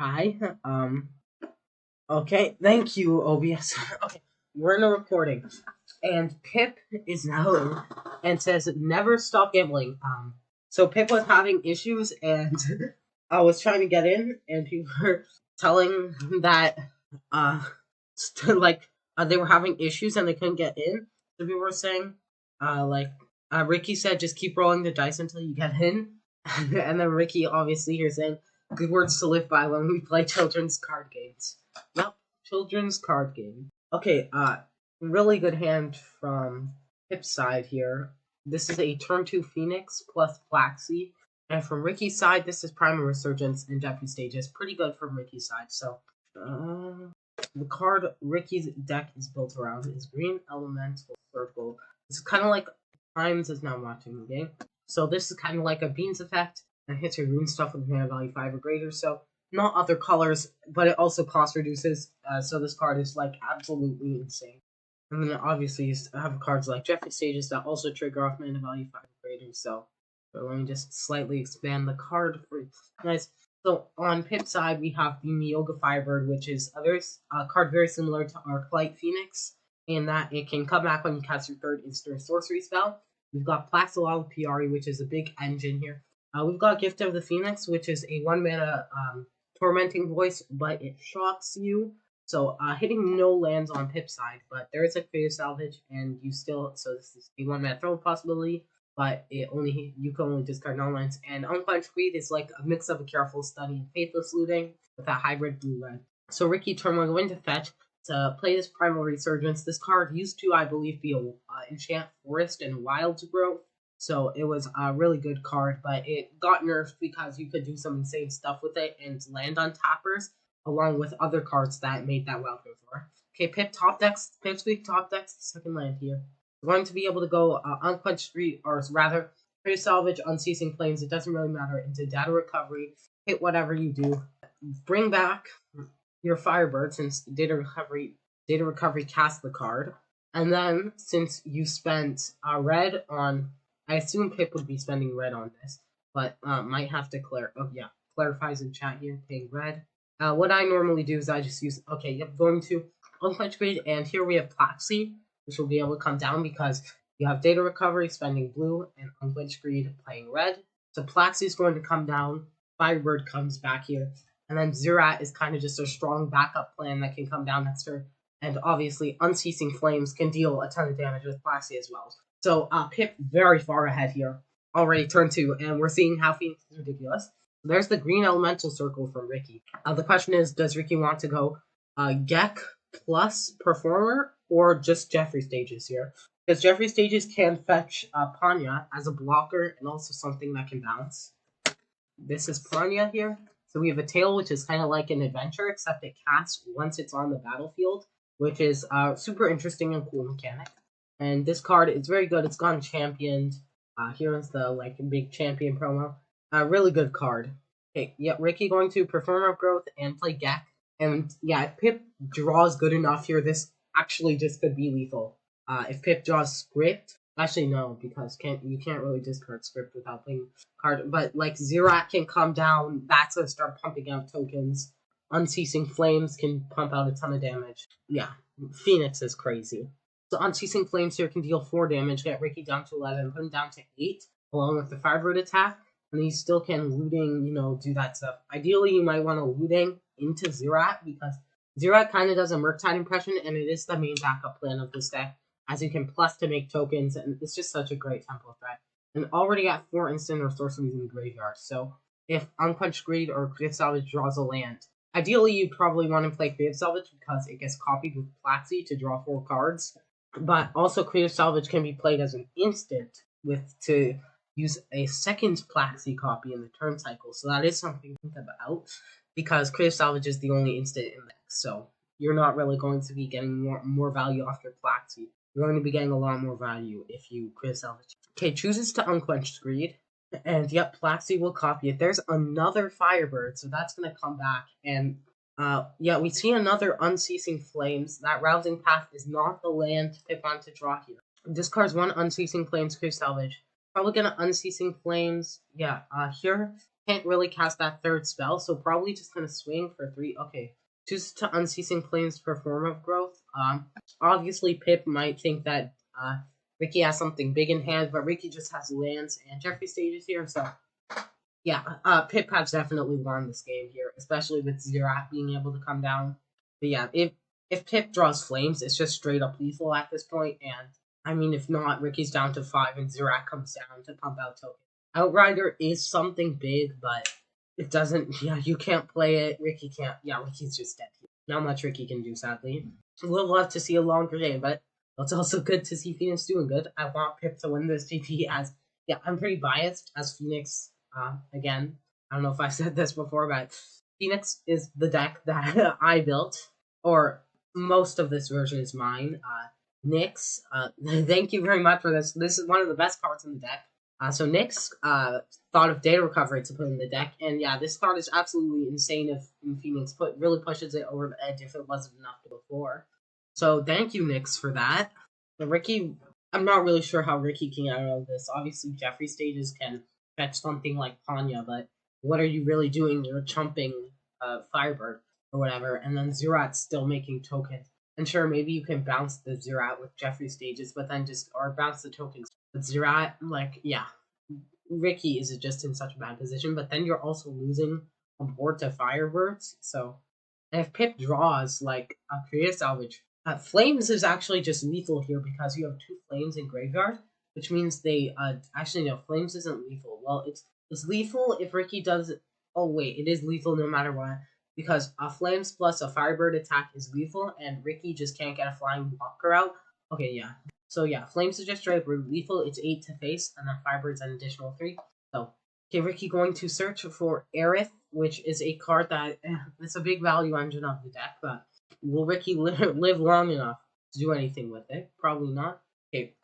Hi. Okay. Thank you, OBS. Okay. We're in a recording, and Pip is now in and says never stop gambling. So Pip was having issues, and I was trying to get in, and people were telling him that uh, like they were having issues and they couldn't get in. So people were saying, like Ricky said, just keep rolling the dice until you get in, and then Ricky obviously here saying good words to live by when we play children's card games. Yep, children's card game. Okay, really good hand from Pip's side here. This is a turn 2 Phoenix plus Plaxi. And from Ricky's side, this is Primal Resurgence and Jeffrey Stages. Pretty good from Ricky's side. So, the card Ricky's deck is built around is Green Elemental Circle. It's kind of like Times is now watching the game. So this is kind of like a Beans effect and hits your green stuff with mana value 5 or greater. So not other colors, but it also cost reduces. So this card is like absolutely insane. And then obviously you have cards like Jeffrey Stages that also trigger off mana value 5 or greater. So let me just slightly expand the card for you guys. So on Pip's side, we have the Neoga Firebird, which is a card very similar to Arclight Phoenix, in that it can come back when you cast your third instant sorcery spell. We've got Plaxalal Piari, which is a big engine here. We've got Gift of the Phoenix, which is a 1 mana Tormenting Voice, but it shocks you. So hitting no lands on Pip's side, but there is a Creative Salvage, and you still, so this is a 1 mana throw possibility, but you can only discard non-lands. And Unclenched Greed is like a mix of a Careful Study and Faithless Looting with a hybrid blue-red. So Ricky turn 1 going to fetch to play this Primal Resurgence. This card used to, I believe, be a Enchant Forest and Wild Growth. So it was a really good card, but it got nerfed because you could do some insane stuff with it and land on tappers, along with other cards that made that Wild Growth rare. Okay, Pipsqueak top decks, second land here. We're going to be able to go Unquenched Street, or rather, Creative Salvage, Unceasing Flames, it doesn't really matter, into Data Recovery, hit whatever you do. Bring back your Firebird, since Data Recovery cast the card. And then, since you spent red on, I assume Pip would be spending red on this, but might have to clarifies in chat here, paying red. What I normally do is I just use, going to Unquenched Grid, and here we have Plaxi, which will be able to come down because you have Data Recovery spending blue and Unquenched Greed playing red. So Plaxi is going to come down, Firebird comes back here, and then Zurat is kind of just a strong backup plan that can come down next turn. And obviously, Unceasing Flames can deal a ton of damage with Plaxi as well. So Pip very far ahead here, already turn 2, and we're seeing how Phoenix is ridiculous. There's the Green Elemental Circle from Ricky. The question is, does Ricky want to go Gek plus Performer or just Jeffrey Stages here? Because Jeffrey Stages can fetch Panya as a blocker and also something that can bounce. This is Panya here. So we have a tail, which is kind of like an adventure, except it casts once it's on the battlefield, which is super interesting and cool mechanic. And this card is very good. It's gone championed. Here is the big champion promo. Really good card. Okay, yeah, Ricky going to Performer Growth and play Gek. And yeah, if Pip draws good enough here, this actually just could be lethal. If Pip draws Script, actually no, because you can't really discard Script without playing card. But like Zerat can come down, that's gonna start pumping out tokens. Unceasing Flames can pump out a ton of damage. Yeah, Phoenix is crazy. So Unceasing Flames here can deal 4 damage, get Ricky down to 11, put him down to 8, along with the 5-root attack. And he still can looting, do that stuff. Ideally, you might want to looting into Zerat, because Zerat kind of does a Murktide impression, and it is the main backup plan of this deck, as you can plus to make tokens, and it's just such a great tempo threat. And already got 4 instant or sorceries in the graveyard, so if Unquenched Greed or Creative Salvage draws a land, ideally you'd probably want to play Creative Salvage because it gets copied with Plaxi to draw 4 cards, but also Creative Salvage can be played as an instant to use a second Plaxi copy in the turn cycle, so that is something to think about, because Creative Salvage is the only instant in the deck, so you're not really going to be getting more value off your Plaxi. You're going to be getting a lot more value if you Creative Salvage. Okay, chooses to Unquenched Greed, and yep, Plaxi will copy it. There's another Firebird, so that's going to come back, and yeah, we see another Unceasing Flames. That Rousing Path is not the land Pip on to draw here. Discards 1 Unceasing Flames, Creative Salvage. Probably gonna Unceasing Flames. Yeah, here can't really cast that third spell, so probably just gonna swing for 3. Okay. Choose to Unceasing Flames for Form of Growth. Obviously Pip might think that Ricky has something big in hand, but Ricky just has lands and Jeffrey stages here, so yeah, Pip has definitely won this game here, especially with Zerat being able to come down. But yeah, if Pip draws Flames, it's just straight up lethal at this point, and I mean, if not, Ricky's down to 5 and Zerat comes down to pump out tokens. Outrider is something big, but it doesn't, yeah, you can't play it. Ricky can't, yeah, Ricky's just dead here. Not much Ricky can do, sadly. We'll love to see a longer game, but it's also good to see Phoenix doing good. I want Pip to win this GP as, yeah, I'm pretty biased as Phoenix. Again, I don't know if I said this before, but Phoenix is the deck that I built, or most of this version is mine. Nyx, thank you very much for this. This is one of the best cards in the deck. So Nyx thought of data recovery to put in the deck, and yeah, this card is absolutely insane if Phoenix really pushes it over the edge if it wasn't enough before. So thank you, Nyx, for that. But Ricky, I'm not really sure how Ricky can get out of this. Obviously, Jeffrey stages can fetch something like Panya, but what are you really doing? You're chumping Firebird or whatever, and then Zerat's still making tokens. And sure, maybe you can bounce the Zerat with Jeffrey stages, but then or bounce the tokens. But Zerat, like, yeah, Ricky is just in such a bad position, but then you're also losing a board to Firebirds, so and if Pip draws like a Creative Salvage, Flames is actually just lethal here because you have 2 Flames in graveyard, which means they actually no, Flames isn't lethal. Well, it's lethal if Ricky does. Oh wait, it is lethal no matter what because a Flames plus a Firebird attack is lethal, and Ricky just can't get a Flying Blocker out. Okay, yeah. So yeah, Flames is just straight up lethal. It's 8 to face, and then Firebird's an additional 3. So okay, Ricky going to search for Aerith, which is a card that it's a big value engine of the deck, but will Ricky live long enough to do anything with it? Probably not. Okay,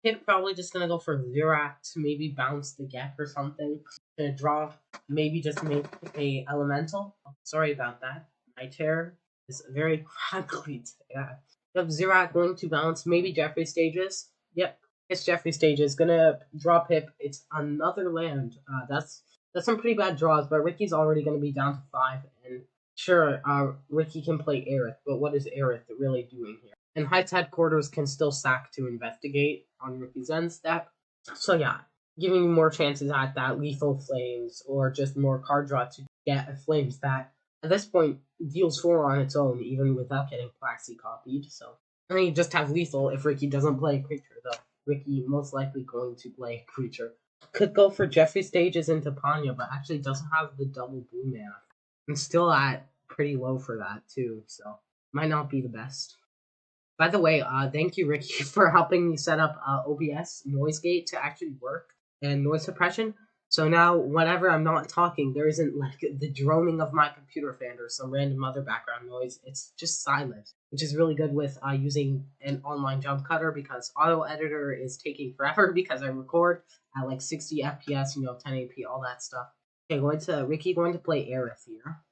Pip probably just gonna go for Zerat to maybe bounce the Gek or something. Gonna draw, maybe just make a Elemental. Oh, sorry about that. My chair is very crackly. Yeah. You have Zerat going to bounce, maybe Jeffrey stages. Yep, it's Jeffrey stages. Gonna draw Pip. It's another land. That's some pretty bad draws, but Ricky's already gonna be down to 5, and sure, Ricky can play Aerith, but what is Aerith really doing here? And Heights Headquarters can still sack to investigate on Ricky's end step. So yeah, giving you more chances at that lethal Flames, or just more card draw to get a Flames that at this point deals 4 on its own, even without getting Plaxi copied. So I think you just have lethal if Ricky doesn't play a creature, though. Ricky most likely going to play a creature. Could go for Jeffrey stages into Panya, but actually doesn't have the double blue mana. And still at pretty low for that too, so might not be the best. By the way, thank you, Ricky, for helping me set up OBS noise gate to actually work and noise suppression. So now, whenever I'm not talking, there isn't like the droning of my computer fan or some random other background noise. It's just silent, which is really good with using an online jump cutter because auto editor is taking forever because I record at like 60 FPS, 1080p, all that stuff. Okay, Ricky going to play Aerith here,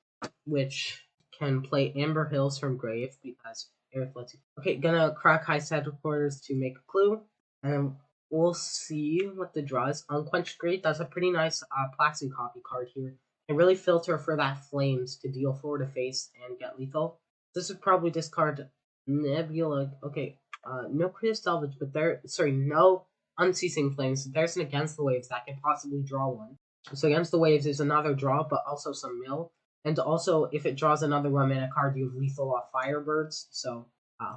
which can play Amber Hills from Grave because Aerith lets you. Okay, gonna crack Heights Headquarters to make a clue, and we'll see what the draw is. Unquenched Great, that's a pretty nice Plaxi copy card here. Can really filter for that Flames to deal 4 to face and get lethal. This would probably discard Nebula. Okay, no Creative Salvage, but no Unceasing Flames. There's an Against the Waves that can possibly draw one. So Against the Waves is another draw, but also some mill. And also, if it draws another 1-mana card, you have lethal off Firebirds. So,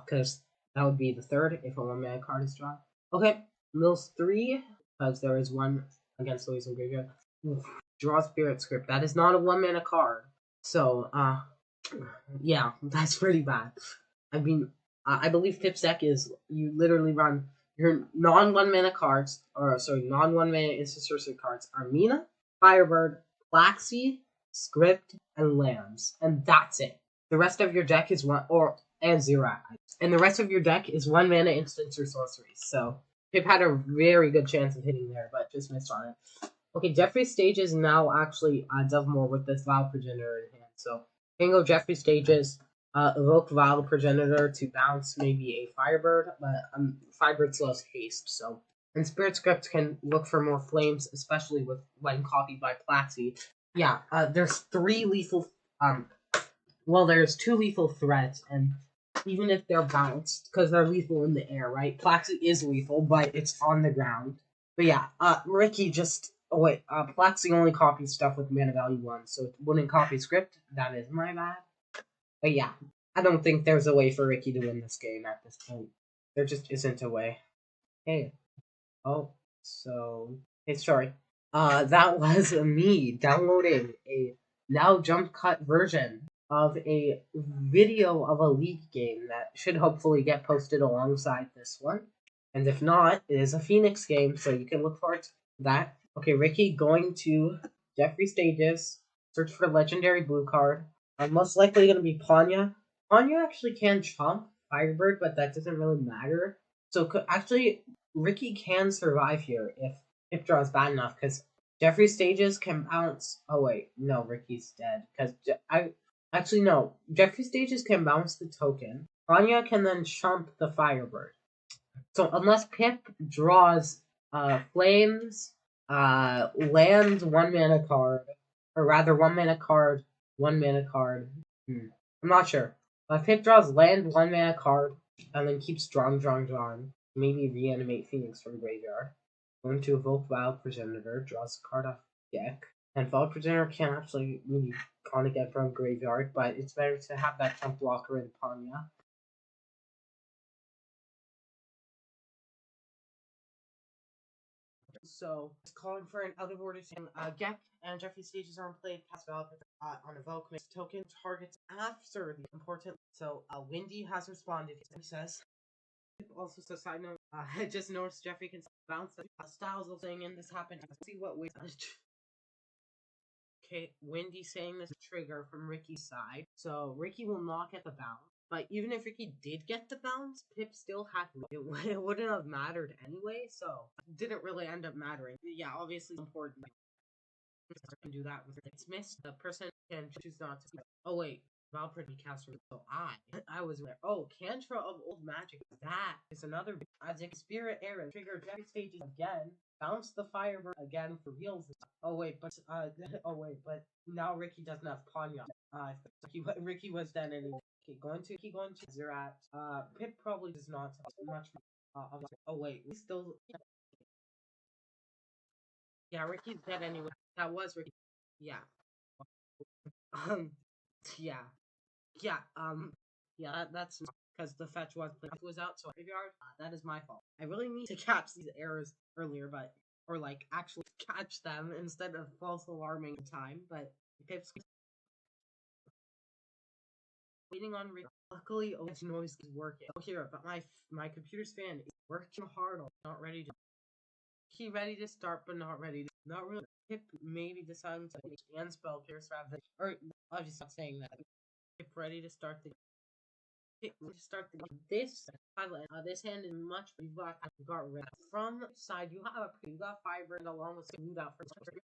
because that would be the third if a 1-mana card is drawn. Okay, mills 3, because there is one Against the Waves in graveyard. Draw Spirit Script. That is not a 1-mana card. So, yeah, that's pretty bad. I mean, I believe Pip's deck is, you literally run your non-1-mana cards, non-1-mana instant sorcery cards are Mina, Firebird, Plaxi, Script, and lands, and that's it. The rest of your deck is and Zerat, and the rest of your deck is 1-mana instants or sorceries. So Pip had a very good chance of hitting there, but just missed on it. Okay, Jeffrey stages now actually does more with this Vow Progenitor in hand. So can go Jeffrey stages, evoke Vow Progenitor to bounce maybe a Firebird, but Firebird slows haste, so And Spirit Script can look for more flames, especially when copied by Plaxi. Yeah, there's 3 lethal, there's 2 lethal threats, and even if they're bounced, because they're lethal in the air, right? Plaxi is lethal, but it's on the ground. But yeah, Ricky just, Plaxi only copies stuff with mana value 1, so it wouldn't copy script. That is my bad. But yeah, I don't think there's a way for Ricky to win this game at this point. There just isn't a way. Hey. Oh, so hey, sorry. That was me downloading a now jump cut version of a video of a League game that should hopefully get posted alongside this one. And if not, it is a Phoenix game, so you can look forward to that. Okay, Ricky going to Jeffrey Stages, search for legendary blue card. Most likely going to be Panya. Panya actually can chomp Firebird, but that doesn't really matter. So actually, Ricky can survive here if draw is bad enough, because Jeffrey Stages can bounce. Oh wait, no, Ricky's dead. Because no, Jeffrey Stages can bounce the token. Anya can then chomp the Firebird. So unless Pip draws Flames, lands 1 mana card, or rather 1 mana card, 1 mana card. I'm not sure. But Pip draws land 1 mana card, and then keeps drawing. Maybe reanimate Phoenix from graveyard. Going to evoke Wild Progenitor, draws a card off deck. And Wild Progenitor can't actually really con again from graveyard, but it's better to have that jump blocker in Panya. So, it's calling for an out of order Gek and Jeffrey Stages are in play. Cast Developer on Evoke makes token targets after the important. So, Windy has responded. He says. Also, so side note, I just noticed Jeffrey can bounce the Styles thing, and this happened. See what way. Okay, Windy saying this trigger from Ricky's side. So Ricky will not get the bounce. But even if Ricky did get the bounce, Pip still had it wouldn't have mattered anyway, so it didn't really end up mattering. Yeah, obviously important. Can do that with it's missed. The person can choose not to. Oh wait, Valprid caster. So I was there. Oh, Cantra of Old Magic. That is another Magic Spirit Arrow. Trigger Jack stages again. Bounce the Firebird again for reals. Oh wait, but but now Ricky doesn't have Panya. Ricky was dead anyway. Okay, going to Zerat. Pip probably does not have much. Oh wait, we still. Yeah, Ricky's dead anyway. That was Ricky. Yeah. Um. Yeah. Yeah. That's because the fetch was out, so graveyard. That is my fault. I really need to catch these errors earlier, or like actually catch them instead of false alarming time. But Pip's waiting on Rick. Luckily, OS noise is working. Oh, here, but my computer's fan is working hard. Not ready to. He ready to start, but not ready to. Not really. Pip maybe deciding to and spell Pierce rather than. Or obviously not saying that. Pip ready to start the. Start the game. This hand is much. You got red from side. You got Firebird along with you got from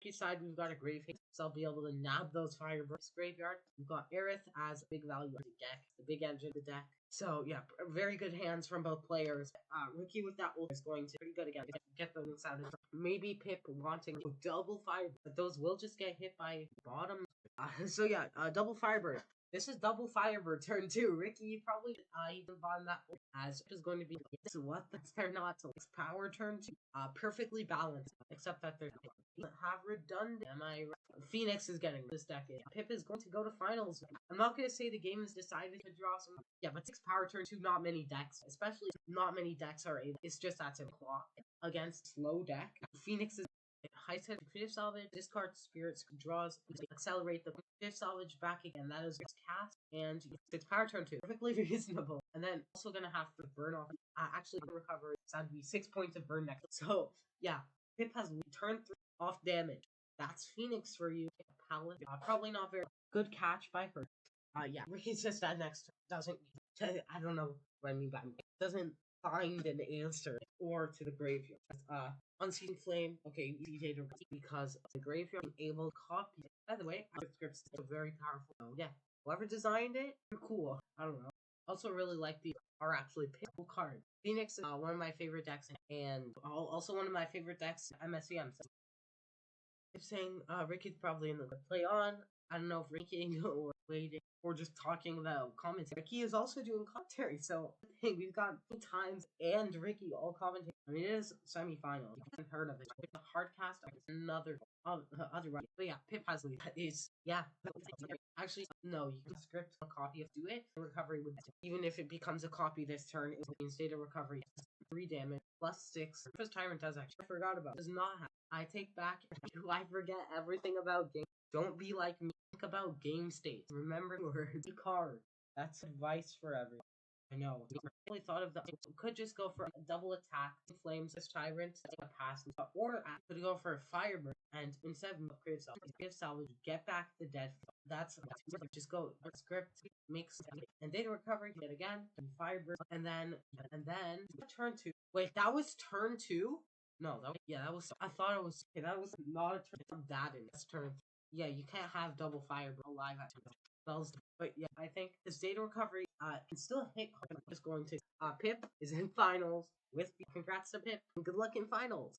side. We've got a Grave Haste, so I'll be able to nab those Firebirds graveyard. We've got Aerith as a big value of the deck, the big engine of the deck. So yeah, very good hands from both players. Ricky with that ult is going to pretty good again. Get the links out. Maybe Pip wanting double fire, but those will just get hit by bottom. So yeah, double Firebird. This is double Firebird turn 2. Ricky probably even bought that as is going to be what that's there not to power turn 2. Perfectly balanced, except that there's have redundant. Am I right? Phoenix is getting this decade. Pip is going to go to finals. I'm not going to say the game is decided to draw some. Yeah, but 6 power turn 2, not many decks, especially not many decks are able. It's just that's a clock against slow deck. Phoenix is high tech creative salvage, discard spirits, draws, accelerate the creative salvage back again. That is cast and it's power turn 2. Perfectly reasonable. And then also gonna have to burn off actually recover it's gonna be 6 points of burn next. So yeah, Pip has turn 3 off damage. That's Phoenix for you. Palette. Probably not very good catch by her. Yeah, Ricky's just that next turn. Doesn't I don't know what I mean by doesn't find an answer or to the graveyard. Unseen Flame, okay, easy to because the graveyard is able to copy it. By the way, scripts is very powerful. So, yeah, whoever designed it, you're cool. I don't know. Also really like the are actually pickable cards. Phoenix is one of my favorite decks, and also one of my favorite decks, MSEM. So if saying Ricky's probably in the play on, I don't know if ranking or waiting or just talking about commentary. Ricky is also doing commentary, so hey, we've got times and Ricky all commentating. I mean, it is semifinals. You haven't heard of it. It's a hardcast. Another other right. But yeah, Pip has lead. Is yeah. Actually, no. You can script a copy of do it. Recovery would even if it becomes a copy this turn. It means data recovery 3 damage plus 6. First Tyrant does actually. I forgot about. Does not have. I take back. I forget everything about game. Don't be like me. Think about game states. Remember words. Card. That's advice for everyone. I know. I really thought of that. Could just go for a double attack, flames this tyrant, a pass, or could go for a firebird and instead of upgrade salvage, get back the dead. That's just go script mix and data recovery yet again and firebird and then turn 2. Wait, that was turn 2. No, that was. I thought it was. Okay, that was not a turn. That in this turn. Yeah, you can't have double fire alive at spells. But yeah, I think this data recovery can still hit. Just going to Pip is in finals with. Congrats to Pip. Good luck in finals.